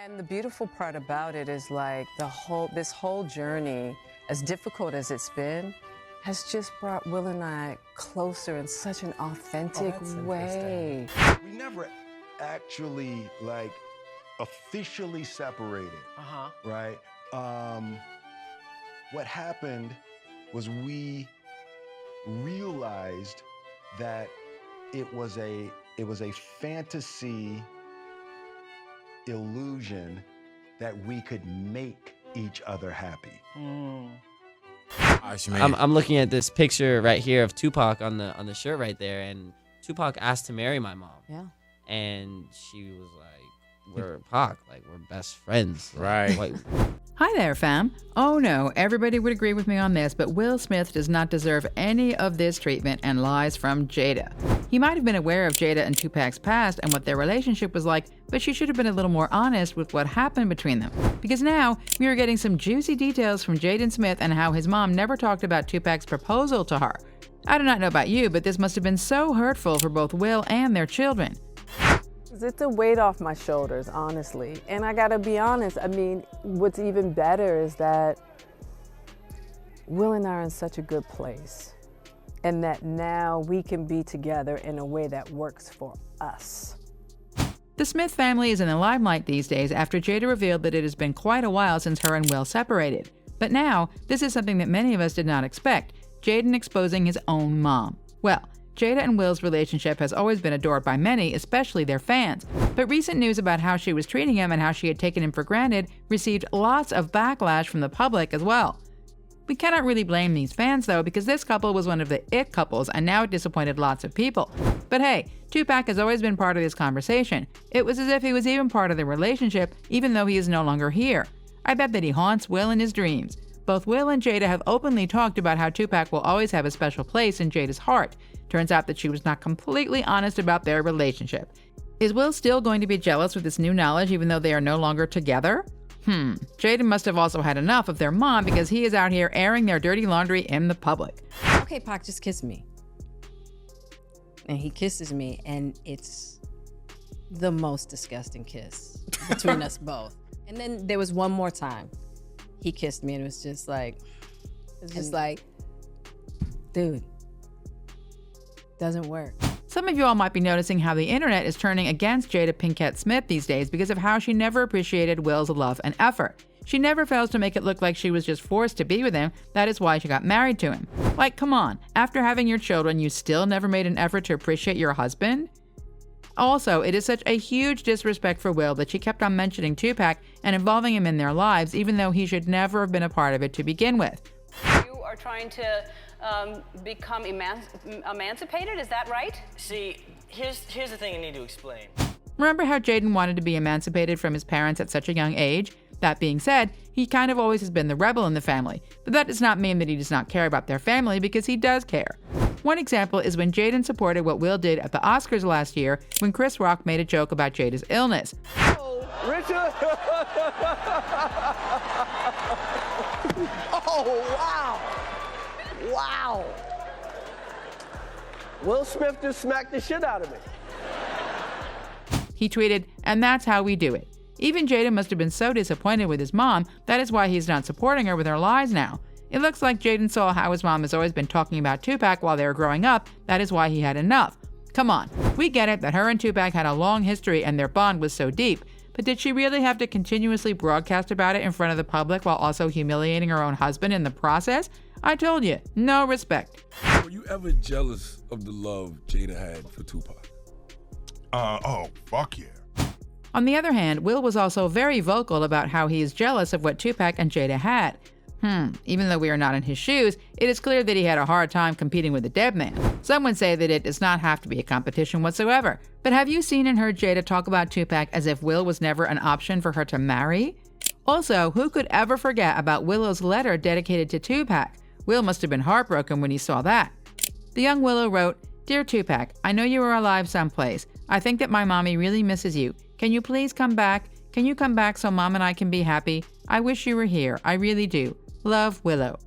And the beautiful part about it is like this whole journey, as difficult as it's been, has just brought Will and I closer in such an authentic way. We never actually like officially separated, right? What happened was we realized that it was a fantasy illusion that we could make each other happy. I'm looking at this picture right here of Tupac on the shirt right there, and Tupac asked to marry my mom. Yeah. And she was like, "We're Pac, like we're best friends." Right. Like, Hi there, fam. Oh no, everybody would agree with me on this, but Will Smith does not deserve any of this treatment and lies from Jada. He might have been aware of Jada and Tupac's past and what their relationship was like, but she should have been a little more honest with what happened between them. Because now, we are getting some juicy details from Jaden Smith and how his mom never talked about Tupac's proposal to her. I do not know about you, but this must have been so hurtful for both Will and their children. It's a weight off my shoulders, honestly. And I gotta be honest, I mean, what's even better is that Will and I are in such a good place. And that now we can be together in a way that works for us. The Smith family is in the limelight these days after Jada revealed that it has been quite a while since her and Will separated. But now, this is something that many of us did not expect, Jaden exposing his own mom. Well, Jada and Will's relationship has always been adored by many, especially their fans. But recent news about how she was treating him and how she had taken him for granted received lots of backlash from the public as well. We cannot really blame these fans though, because this couple was one of the it couples and now it disappointed lots of people. But hey, Tupac has always been part of this conversation. It was as if he was even part of the relationship, even though he is no longer here. I bet that he haunts Will in his dreams. Both Will and Jada have openly talked about how Tupac will always have a special place in Jada's heart. Turns out that she was not completely honest about their relationship. Is Will still going to be jealous with this new knowledge even though they are no longer together? Jaden must have also had enough of their mom because he is out here airing their dirty laundry in the public. Okay, Pac, just kiss me. And he kisses me, and it's the most disgusting kiss between us both. And then there was one more time. He kissed me, and it was just like, dude, doesn't work. Some of you all might be noticing how the internet is turning against Jada Pinkett Smith these days because of how she never appreciated Will's love and effort. She never fails to make it look like she was just forced to be with him. That is why she got married to him. Like, come on, after having your children, you still never made an effort to appreciate your husband? Also, it is such a huge disrespect for Will that she kept on mentioning Tupac and involving him in their lives, even though he should never have been a part of it to begin with. You are trying to become emancipated, is that right? See, here's the thing I need to explain. Remember how Jaden wanted to be emancipated from his parents at such a young age? That being said, he kind of always has been the rebel in the family, but that does not mean that he does not care about their family because he does care. One example is when Jaden supported what Will did at the Oscars last year when Chris Rock made a joke about Jada's illness. Oh, Richard! Oh, wow! Wow! Will Smith just smacked the shit out of me. He tweeted, "And that's how we do it." Even Jaden must have been so disappointed with his mom, that is why he's not supporting her with her lies now. It looks like Jaden saw how his mom has always been talking about Tupac while they were growing up, that is why he had enough. Come on, we get it that her and Tupac had a long history and their bond was so deep, but did she really have to continuously broadcast about it in front of the public while also humiliating her own husband in the process? I told you, no respect. Were you ever jealous of the love Jada had for Tupac? Oh, fuck yeah. On the other hand, Will was also very vocal about how he is jealous of what Tupac and Jada had. Even though we are not in his shoes, it is clear that he had a hard time competing with a dead man. Some would say that it does not have to be a competition whatsoever. But have you seen and heard Jada talk about Tupac as if Will was never an option for her to marry? Also, who could ever forget about Willow's letter dedicated to Tupac? Will must have been heartbroken when he saw that. The young Willow wrote, "Dear Tupac, I know you are alive someplace. I think that my mommy really misses you. Can you please come back? Can you come back so Mom and I can be happy? I wish you were here. I really do. Love, Willow."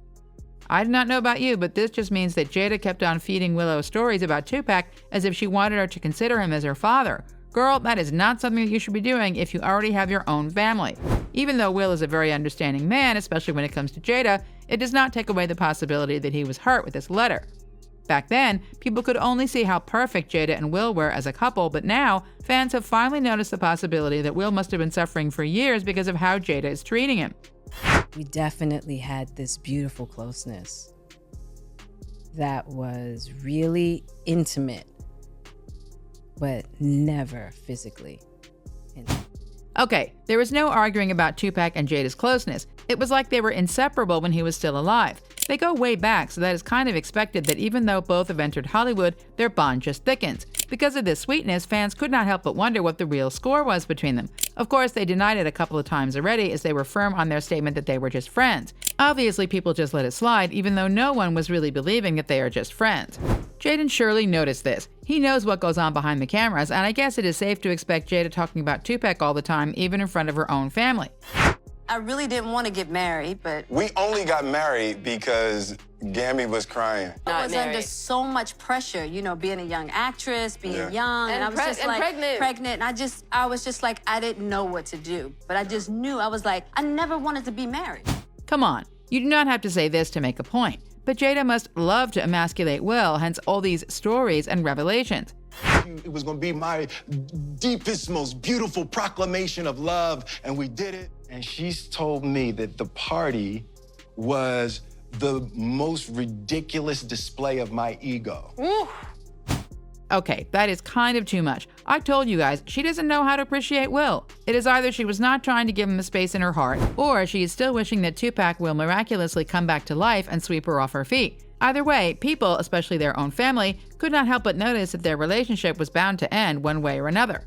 I do not know about you, but this just means that Jada kept on feeding Willow stories about Tupac as if she wanted her to consider him as her father. Girl, that is not something that you should be doing if you already have your own family. Even though Will is a very understanding man, especially when it comes to Jada, it does not take away the possibility that he was hurt with this letter. Back then, people could only see how perfect Jada and Will were as a couple, but now, fans have finally noticed the possibility that Will must have been suffering for years because of how Jada is treating him. We definitely had this beautiful closeness that was really intimate, but never physically intimate. Okay, there was no arguing about Tupac and Jada's closeness. It was like they were inseparable when he was still alive. They go way back, so that is kind of expected that even though both have entered Hollywood, their bond just thickens. Because of this sweetness, fans could not help but wonder what the real score was between them. Of course, they denied it a couple of times already, as they were firm on their statement that they were just friends. Obviously, people just let it slide, even though no one was really believing that they are just friends. Jaden surely noticed this. He knows what goes on behind the cameras, and I guess it is safe to expect Jada talking about Tupac all the time, even in front of her own family. I really didn't want to get married, but we only got married because Gammy was crying. I was under so much pressure, you know, being a young actress, being young, and I was just like pregnant. And I was just like, I didn't know what to do. But I just knew, I was like, I never wanted to be married. Come on, you do not have to say this to make a point. But Jada must love to emasculate Will, hence all these stories and revelations. It was gonna be my deepest, most beautiful proclamation of love, and we did it. And she's told me that the party was the most ridiculous display of my ego. Ooh. Okay, that is kind of too much. I told you guys, she doesn't know how to appreciate Will. It is either she was not trying to give him a space in her heart, or she is still wishing that Tupac will miraculously come back to life and sweep her off her feet. Either way, people, especially their own family, could not help but notice that their relationship was bound to end one way or another.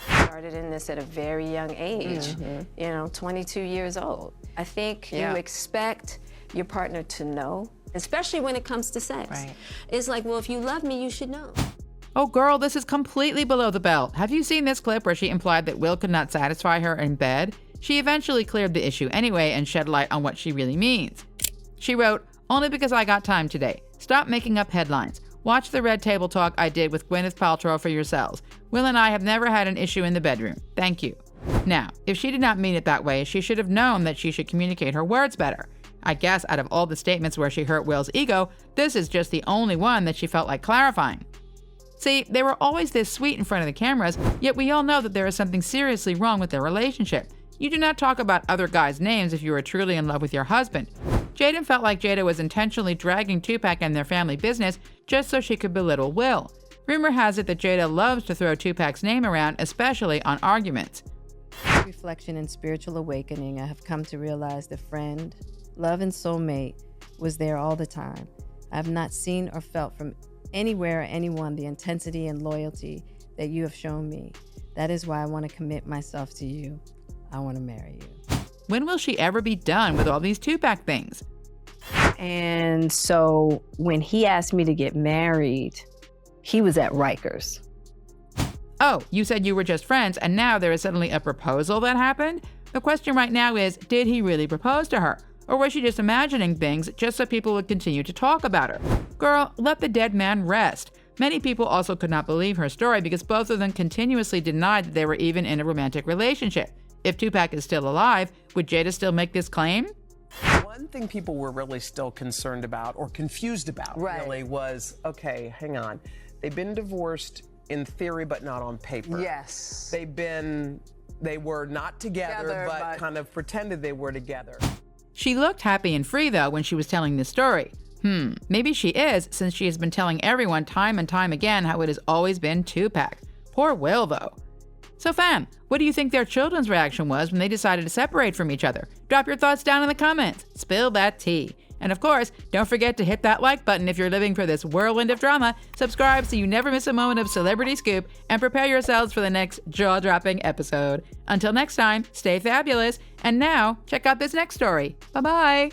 Started in this at a very young age, you know, 22 years old. I think you expect your partner to know, especially when it comes to sex. Right. It's like, well, if you love me, you should know. Oh girl, this is completely below the belt. Have you seen this clip where she implied that Will could not satisfy her in bed? She eventually cleared the issue anyway and shed light on what she really means. She wrote, "Only because I got time today. Stop making up headlines. Watch the Red Table Talk I did with Gwyneth Paltrow for yourselves. Will and I have never had an issue in the bedroom. Thank you." Now, if she did not mean it that way, she should have known that she should communicate her words better. I guess out of all the statements where she hurt Will's ego, this is just the only one that she felt like clarifying. See, they were always this sweet in front of the cameras, yet we all know that there is something seriously wrong with their relationship. You do not talk about other guys' names if you are truly in love with your husband. Jaden felt like Jada was intentionally dragging Tupac and their family business just so she could belittle Will. Rumor has it that Jada loves to throw Tupac's name around, especially on arguments. Reflection and spiritual awakening, I have come to realize the friend, love, and soulmate was there all the time. I have not seen or felt from anywhere or anyone the intensity and loyalty that you have shown me. That is why I want to commit myself to you. I want to marry you. When will she ever be done with all these Tupac things? And so when he asked me to get married, he was at Rikers. Oh, you said you were just friends, and now there is suddenly a proposal that happened? The question right now is, did he really propose to her? Or was she just imagining things just so people would continue to talk about her? Girl, let the dead man rest. Many people also could not believe her story because both of them continuously denied that they were even in a romantic relationship. If Tupac is still alive, would Jada still make this claim? One thing people were really still concerned about or confused about really was, okay, hang on. They've been divorced in theory, but not on paper. Yes. They were not together, but kind of pretended they were together. She looked happy and free, though, when she was telling this story. Maybe she is, since she has been telling everyone time and time again how it has always been Tupac. Poor Will, though. So fam, what do you think their children's reaction was when they decided to separate from each other? Drop your thoughts down in the comments. Spill that tea. And of course, don't forget to hit that like button if you're living for this whirlwind of drama, subscribe so you never miss a moment of celebrity scoop, and prepare yourselves for the next jaw-dropping episode. Until next time, stay fabulous, and now check out this next story. Bye-bye!